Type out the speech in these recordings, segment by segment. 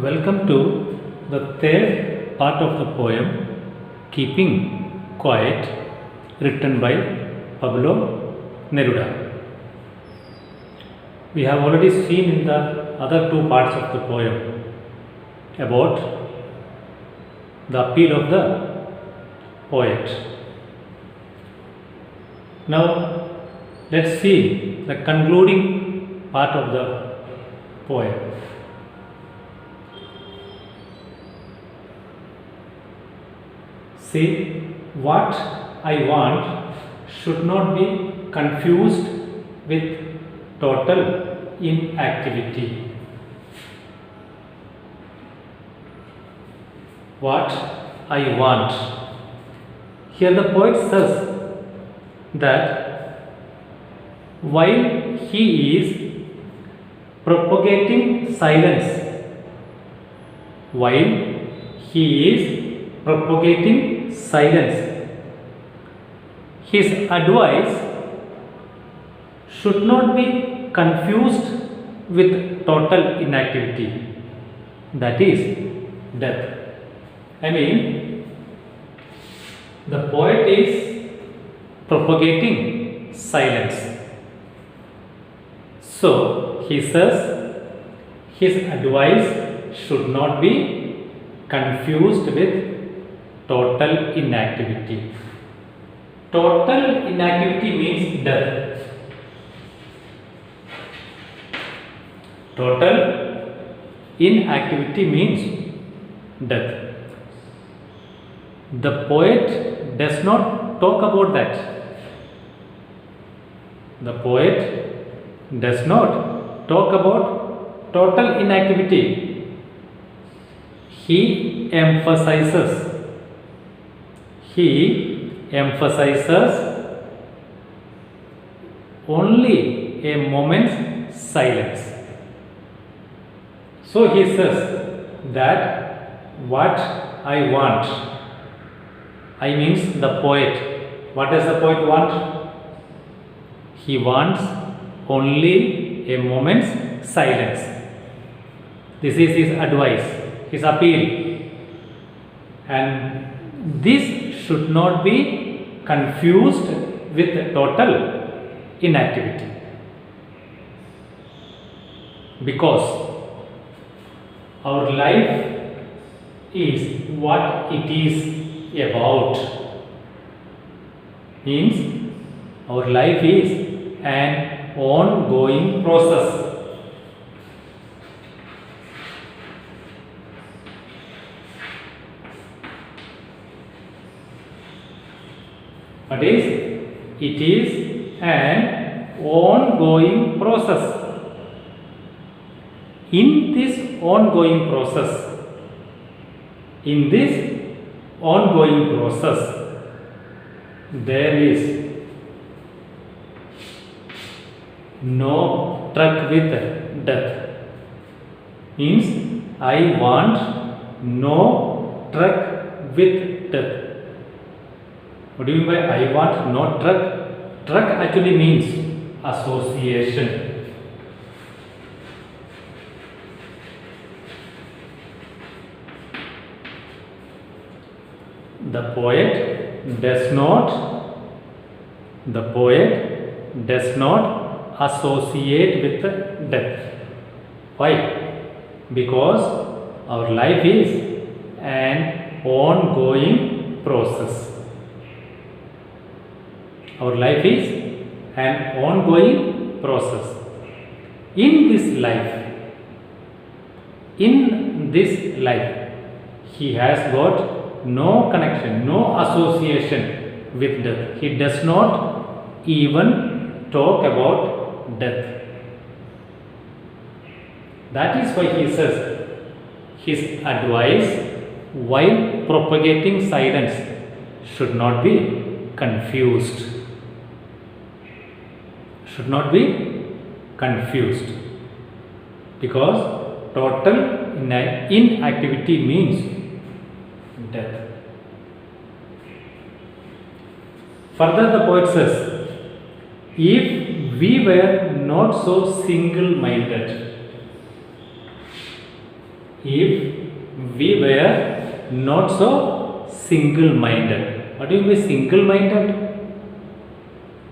Welcome to the third part of the poem Keeping Quiet, written by Pablo Neruda. We have already seen in the other two parts of the poem about the appeal of the poet. Now let's see the concluding part of the poem. See, what I want should not be confused with total inactivity. What I want. Here the poet says that while he is propagating silence, while he is propagating silence, his advice should not be confused with total inactivity, that is death. I mean, the poet is propagating silence. So he says his advice should not be confused with total inactivity. Total inactivity means death. Total inactivity means death. The poet does not talk about that. The poet does not talk about total inactivity. He emphasizes only a moment's silence. So he says that what I want, I means the poet. What does the poet want? He wants only a moment's silence. This is his advice, his appeal. And this should not be confused with total inactivity. Because our life is what it is about. Means our life is an ongoing process. What is? It is an ongoing process. In this ongoing process, there is no truck with death. Means I want no truck with death. What do you mean by I want no truck? Truck actually means association. The poet does not associate with death. Why? Because our life is an ongoing process. Our life is an ongoing process. In this life, he has got no connection, no association with death. He does not even talk about death. That is why he says his advice while propagating silence should not be confused. Should not be confused. Because total inactivity means death. Further, the poet says, if we were not so single-minded, if we were not so single-minded. What do you mean single-minded?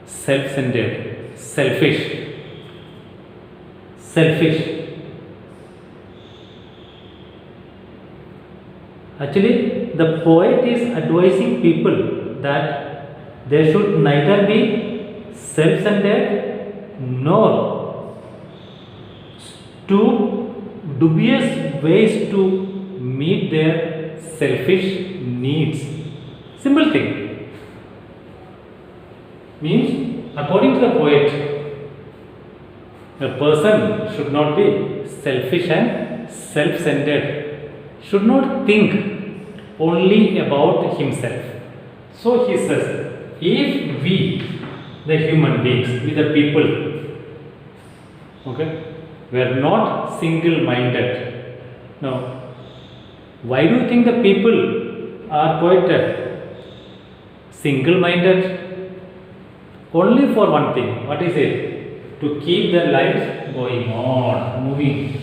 Self-centered, selfish. Actually, the poet is advising people that they should neither be self-centered nor to dubious ways to meet their selfish needs. Simple thing. Means, according to the poet, a person should not be selfish and self-centered, should not think only about himself. So he says, if we, the human beings, we the people, okay, we are not single-minded. Now, why do you think the people are quite single-minded? Only for one thing. What is it? To keep the life going on, moving.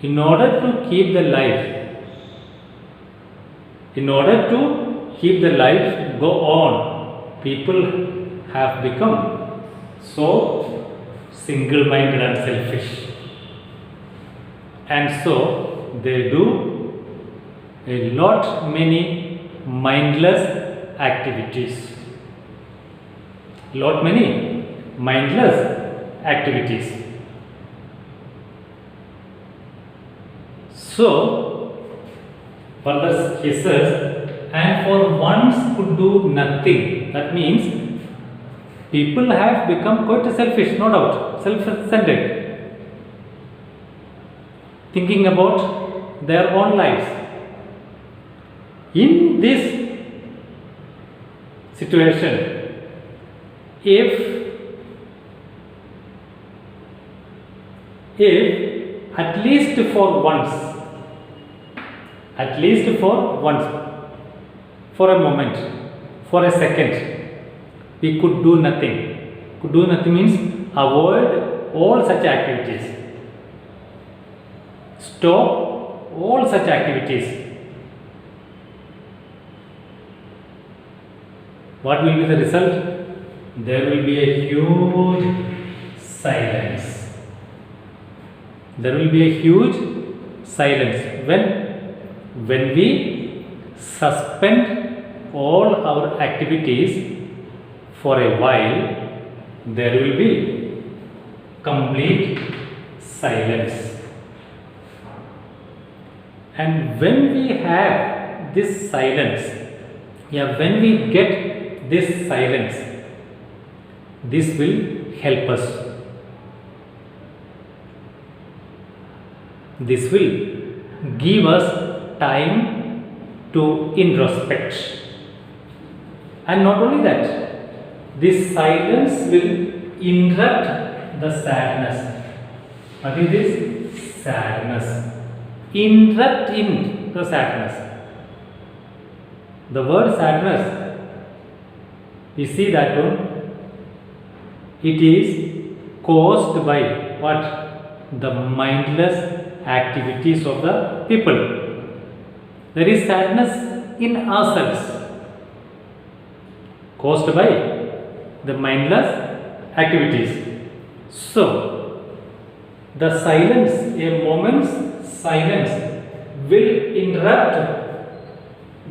In order to keep the life, go on, people have become so single-minded and selfish, and so they do a lot many mindless activities. So further he says, and for once could do nothing. That means people have become quite selfish, no doubt, self-centered, thinking about their own lives. In this situation, if at least for once, for a moment, for a second, we could do nothing. Could do nothing means avoid all such activities, stop all such activities. What will be the result? There will be a huge silence. When we suspend all our activities for a while, there will be complete silence. And when we have this silence, when we get this silence, this will help us. This will give us time to introspect. And not only that, this silence will interrupt the sadness. What is this? Sadness. Interrupt in the sadness. The word sadness, you see that one? It is caused by what? The mindless activities of the people. There is sadness in ourselves, caused by the mindless activities. So, the silence, a moment's silence, will interrupt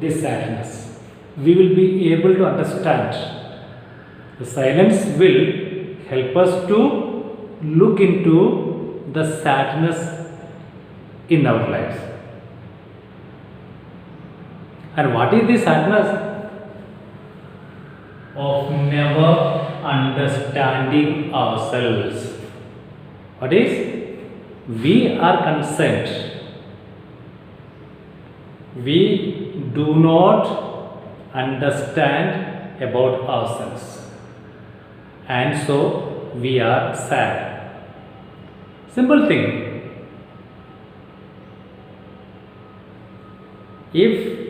this sadness. We will be able to understand. The silence will help us to look into the sadness in our lives. And what is the sadness? Of never understanding ourselves. What is? We are concerned. We do not understand about ourselves. And so we are sad. Simple thing. If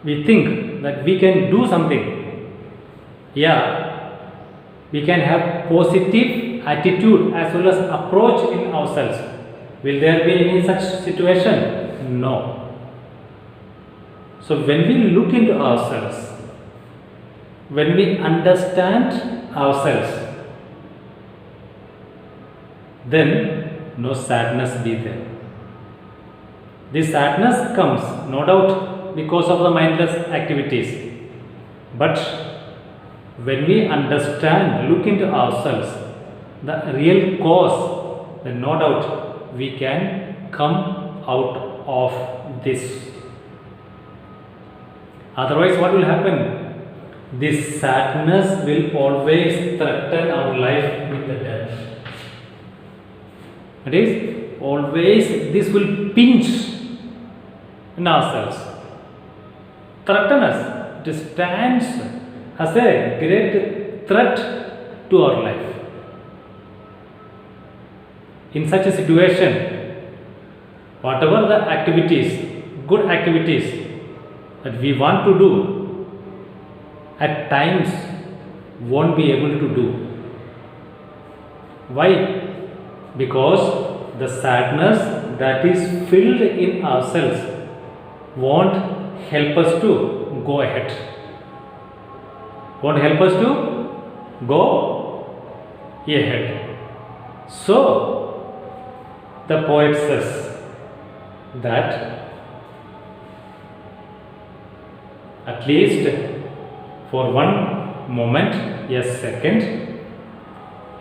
we think that we can do something, we can have positive attitude as well as approach in ourselves. Will there be any such situation? No. So when we look into ourselves, when we understand ourselves, then no sadness be there. This sadness comes, no doubt, because of the mindless activities. But when we understand, look into ourselves, the real cause, then no doubt we can come out of this. Otherwise, what will happen? This sadness will always threaten our life with the death. It is always, this will pinch in ourselves, threaten us. It stands as a great threat to our life. In such a situation, whatever the activities, good activities that we want to do, at times won't be able to do. Why? Because the sadness that is filled in ourselves won't help us to go ahead. Won't help us to go ahead. So, the poet says that at least for one moment, a second,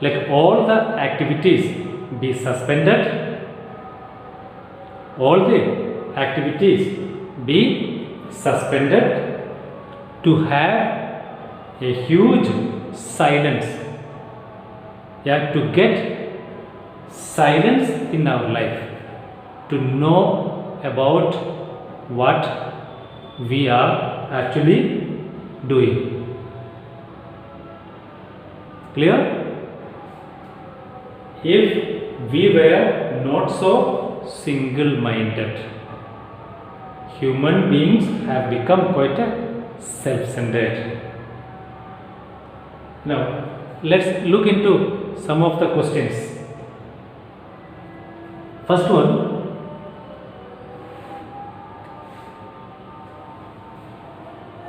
let all the activities be suspended, all the activities be suspended to have a huge silence, to get silence in our life, to know about what we are actually doing. Clear? If we were not so single-minded, human beings have become quite self-centered. Now, let's look into some of the questions. First one,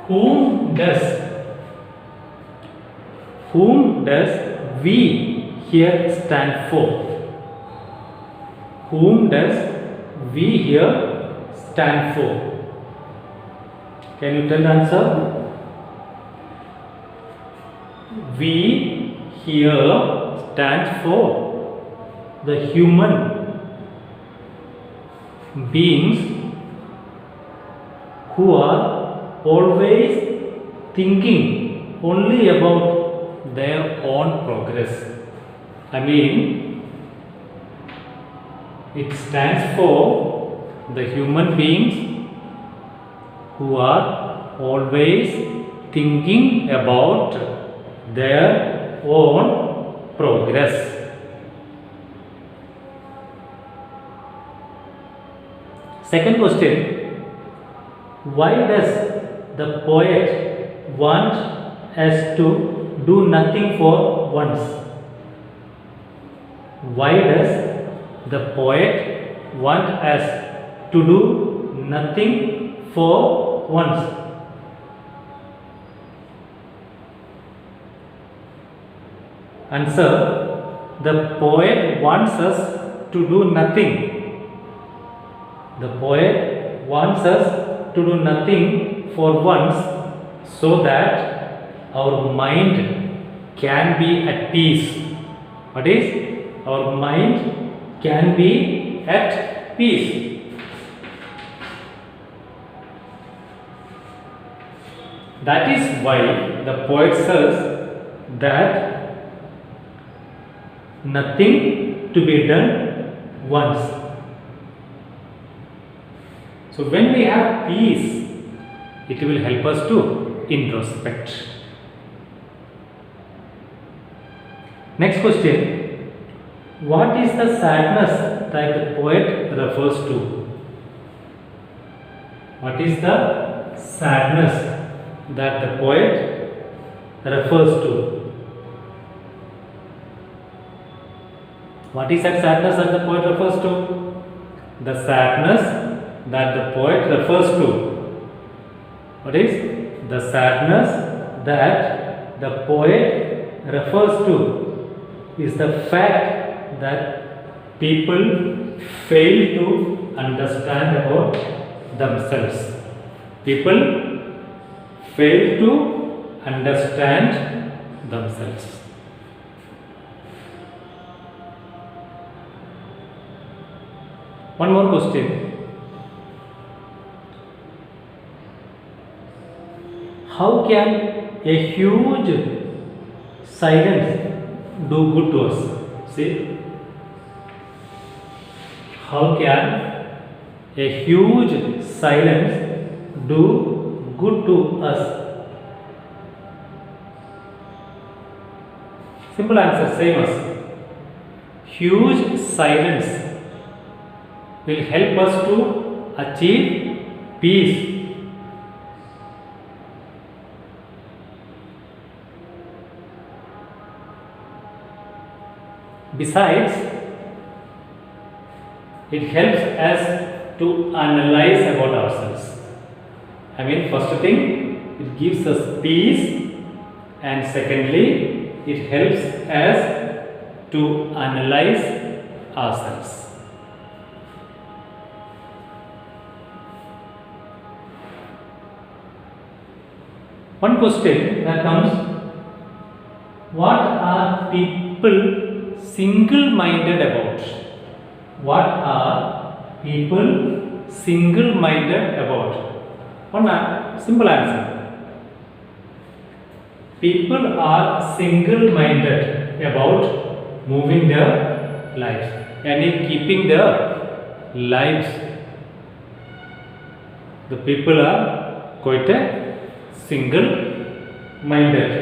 whom does we here stand for? Whom does we here stand for? Can you tell the answer? We here stand for the human beings who are always thinking only about their own progress. I mean, it stands for the human beings who are always thinking about their own progress. Second question, why does the poet want us to do nothing for once? Why does the poet want us to do nothing for once? Answer, the poet wants us to do nothing. The poet wants us to do nothing for once so that our mind can be at peace. What is? Our mind can be at peace. That is why the poet says that nothing to be done once. So when we have peace, it will help us to introspect. Next question, what is the sadness that the poet refers to? What is the sadness that the poet refers to? What is that sadness that the poet refers to? The sadness that the poet refers to. What is the sadness that the poet refers to? Is the fact that people fail to understand about themselves. People fail to understand themselves. One more question. How can a huge silence do good to us? See, how can a huge silence do good to us? Simple answer, same as huge silence will help us to achieve peace. Besides, it helps us to analyze about ourselves. I mean, first thing, it gives us peace, and secondly, it helps us to analyze ourselves. One question that comes: what are people single-minded about? What are people single-minded about? One simple answer. People are single-minded about moving their lives, and keeping their lives. The people are quite single-minded.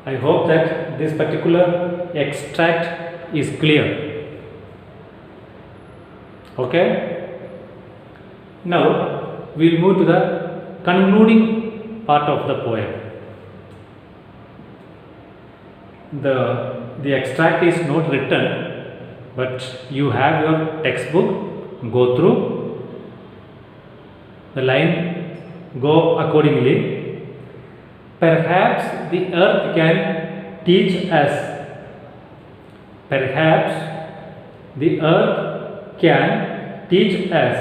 I hope that this particular extract is clear. Okay? Now we will move to the concluding part of the poem. The extract is not written, but you have your textbook. Go through the line, go accordingly. Perhaps the earth can teach us. Perhaps the earth can teach us,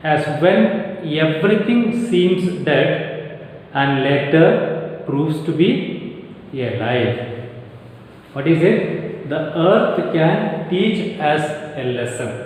as when everything seems dead and later proves to be alive. What is it? The earth can teach us a lesson.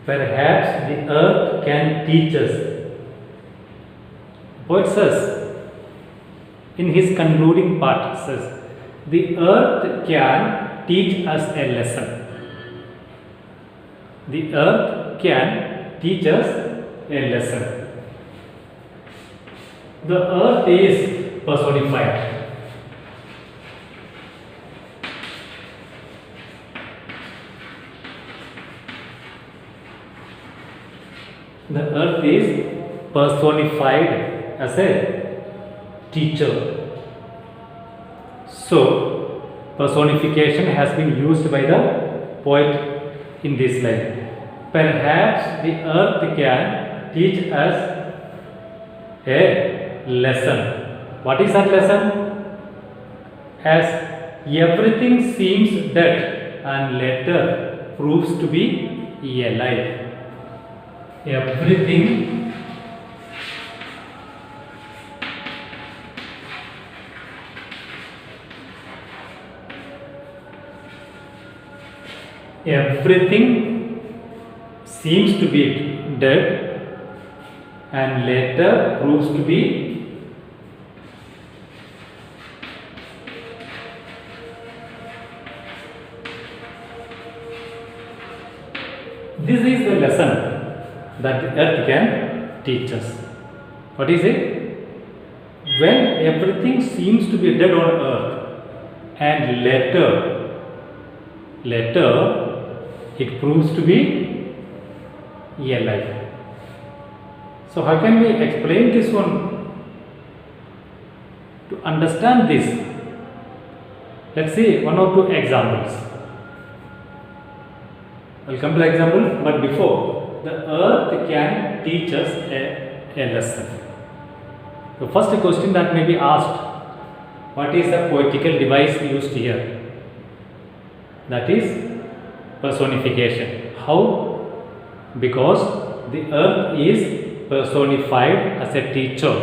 Perhaps the earth can teach us. Poet says, in his concluding part, says, the earth can teach us a lesson. The earth can teach us a lesson. The earth is personified. The earth is personified as a teacher. So, personification has been used by the poet in this line. Perhaps the earth can teach us a lesson. What is that lesson? As everything seems dead and later proves to be alive. Everything seems to be dead and later proves to be this is the lesson that the earth can teach us. What is it? When everything seems to be dead on earth and later it proves to be alive. So how can we explain this one? To understand this, let's see one or two examples. I'll come to the example, but before, the earth can teach us a lesson. The first question that may be asked, what is the poetical device used here? That is personification. How? Because the earth is personified as a teacher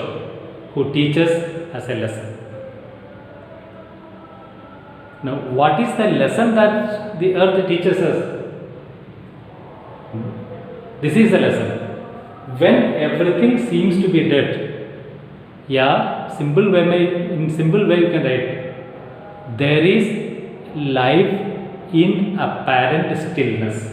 who teaches as a lesson. Now, what is the lesson that the earth teaches us? This is the lesson. When everything seems to be dead, in simple way you can write, there is life in apparent stillness.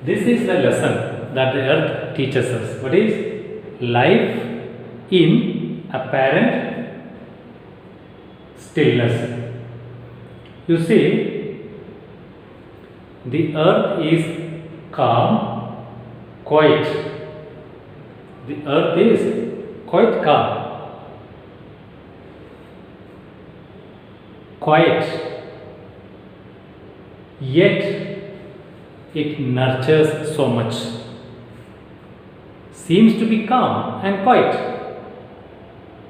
This is the lesson that the earth teaches us. What is? Life in apparent stillness. You see, the earth is calm, quiet. The earth is quite calm, quiet, yet it nurtures so much. Seems to be calm and quiet,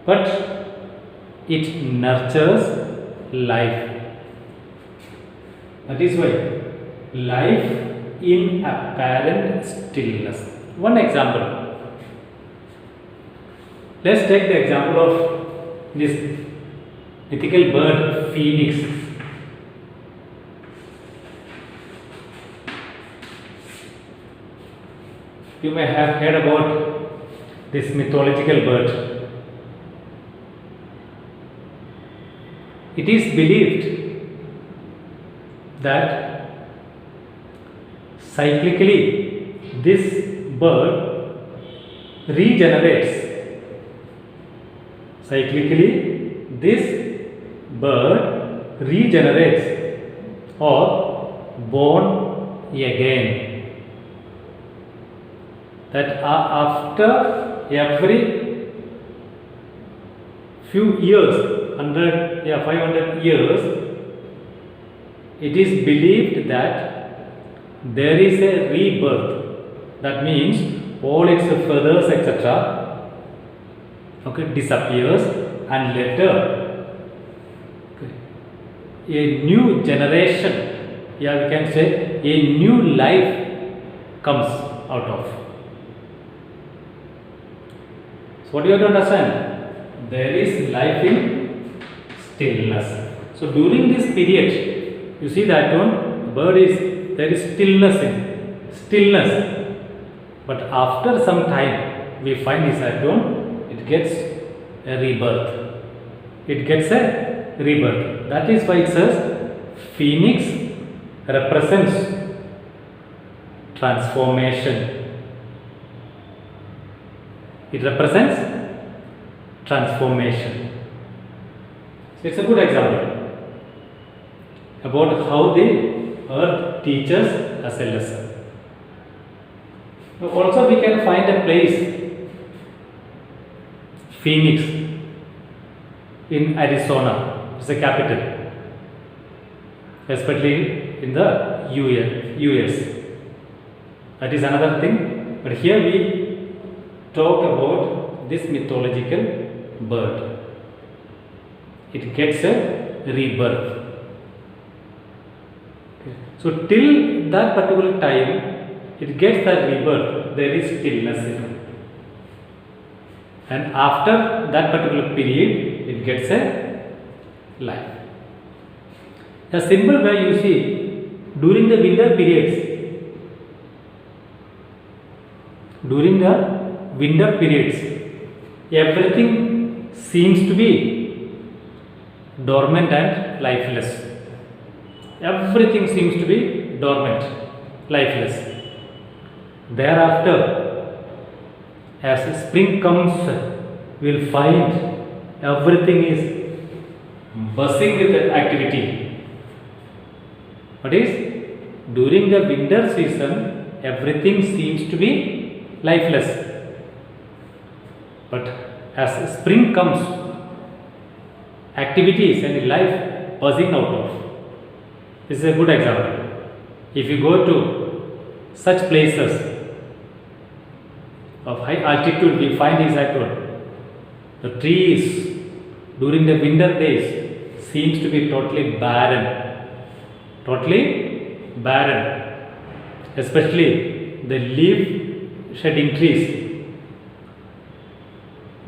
but it nurtures life. That is why life in apparent stillness. One example. Let's take the example of this mythical bird phoenix. You may have heard about this mythological bird. It is believed that cyclically this bird regenerates. Cyclically this bird regenerates or born again. That after every few years, 500 years, it is believed that there is a rebirth. That means all its feathers, etc., disappears, and later a new generation, we can say a new life comes out of. So what do you have to understand? There is life in stillness. So during this period, you see that one bird is, there is stillness. But after some time, we find this that one, it gets a rebirth. It gets a rebirth. That is why it says phoenix represents transformation. It represents transformation. So it's a good example about how the earth teaches us a lesson. Now also we can find a place, Phoenix, in Arizona. It's the capital, especially in the US. That is another thing. But here we talk about this mythological bird. It gets a rebirth. So till that particular time, it gets that rebirth, there is stillness in it. And after that particular period, it gets a life. A simple way you see, during the winter periods, during the winter periods, everything seems to be dormant and lifeless. Everything seems to be dormant, lifeless. Thereafter, as spring comes, we'll find everything is buzzing with activity. What is? During the winter season, everything seems to be lifeless. But as spring comes, activities and life buzzing out of. This is a good example. If you go to such places of high altitude, we find exactly the trees during the winter days seems to be totally barren. Totally barren. Especially the leaf shedding trees.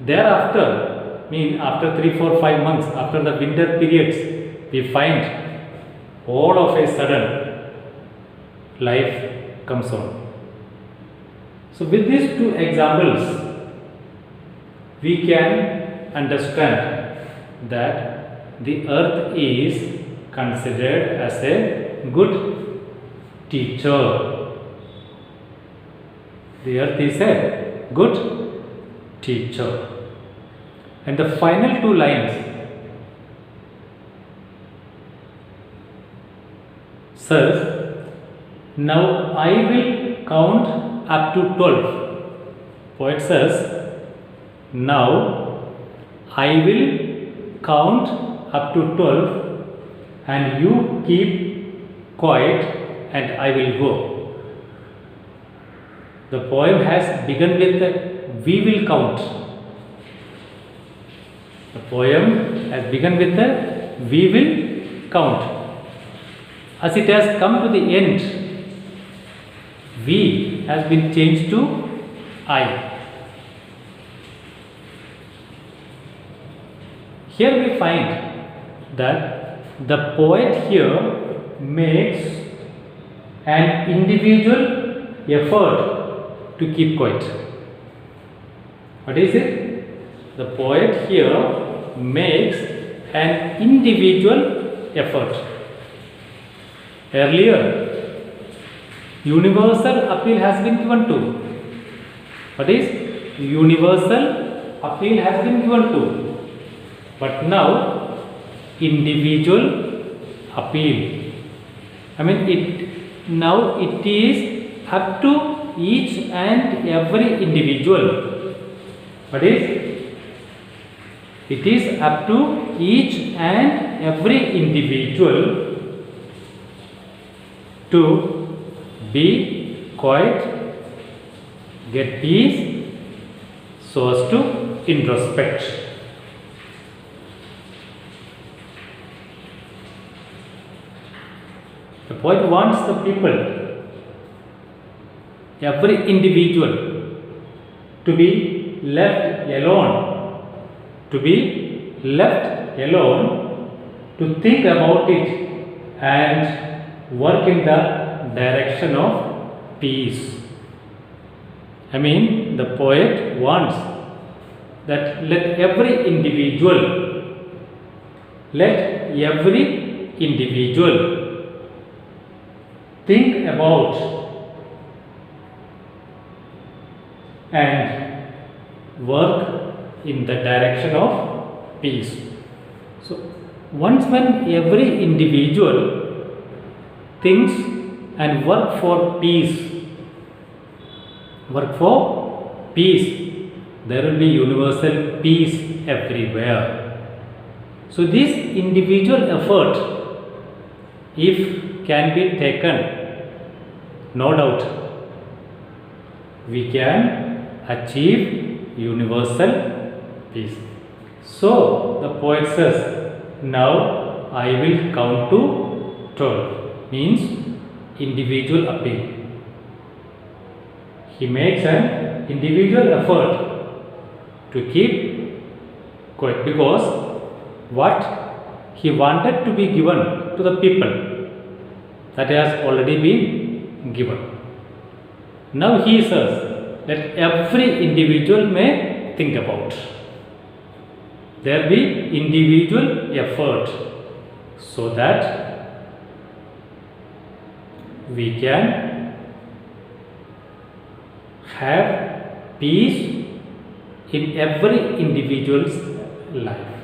Thereafter, after 3, 4, 5 months, after the winter periods, we find all of a sudden life comes on. So with these two examples, we can understand that the earth is considered as a good teacher. The earth is a good teacher. And the final two lines says, now I will count up to 12. Poet says, now I will count up to 12 and you keep quiet and I will go. The poem has begun with we will count. The poem has begun with we will count. As it has come to the end, we has been changed to I. Here we find that the poet here makes an individual effort to keep quiet. What is it? The poet here makes an individual effort. Earlier, universal appeal has been given to. What is? Universal appeal has been given to. But now, individual appeal. Now it is up to each and every individual. What is? It is up to each and every individual to be quiet, get peace, so as to introspect. The poet wants the people, every individual, to be left alone, to think about it and work in the direction of peace. The poet wants that let every individual think about and work in the direction of peace. So once when every individual thinks and work for peace, there will be universal peace everywhere. So this individual effort, if can be taken, no doubt we can achieve universal peace. So the poet says, now I will count to 12, means individual appeal. He makes an individual effort to keep quiet because what he wanted to be given to the people, that has already been given. Now he says, let every individual may think about. There be individual effort so that we can have peace in every individual's life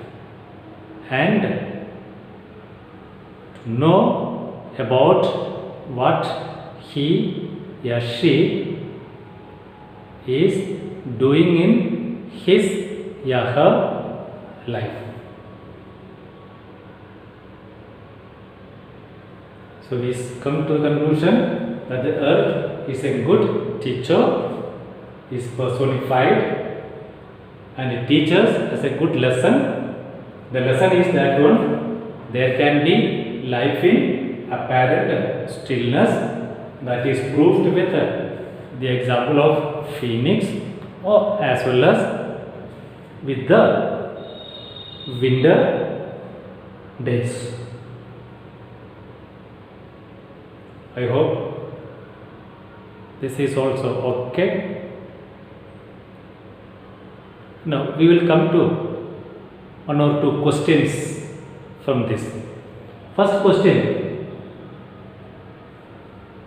and to know about what he or she is doing in his or her life. So we come to the conclusion that the earth is a good teacher, is personified, and it teaches as a good lesson. The lesson is that one, there can be life in apparent stillness, that is proved with the example of phoenix, or as well as with the winter days. I hope this is also okay. Now we will come to one or two questions from this. First question,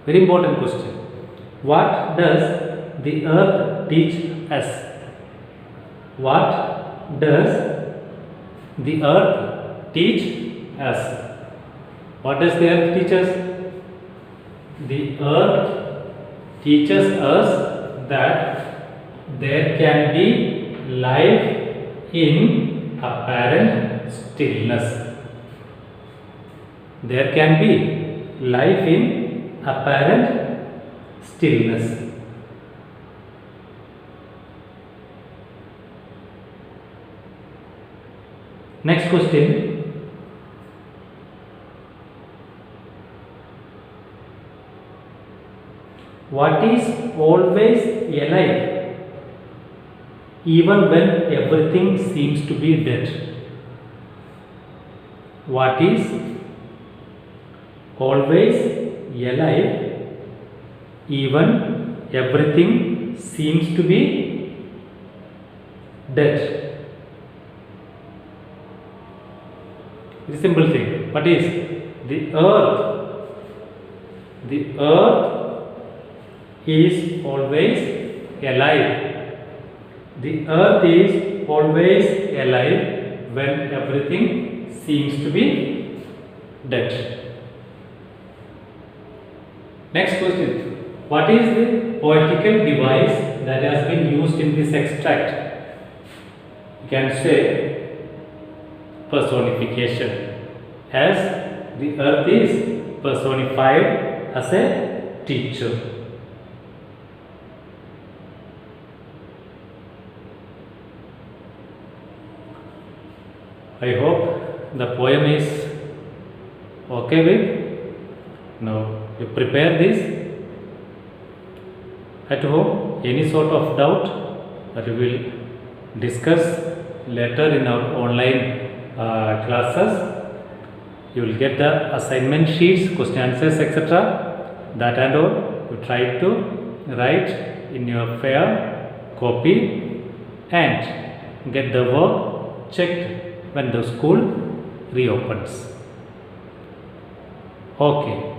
very important question. What does the earth teach us? What does the earth teach us? What does the earth teach us? The earth teaches us that there can be life in apparent stillness. There can be life in apparent stillness. Next question. What is always alive even when everything seems to be dead? What is always alive even everything seems to be dead? It's a simple thing. What is the earth? The earth is always alive. The earth is always alive when everything seems to be dead. Next question. What is the poetical device that has been used in this extract? You can say personification, as the earth is personified as a teacher. I hope the poem is okay with. Now you prepare this at home. Any sort of doubt that we will discuss later in our online classes. You will get the assignment sheets, question answers, etc. That and all you try to write in your fair copy and get the work checked when the school reopens. Okay.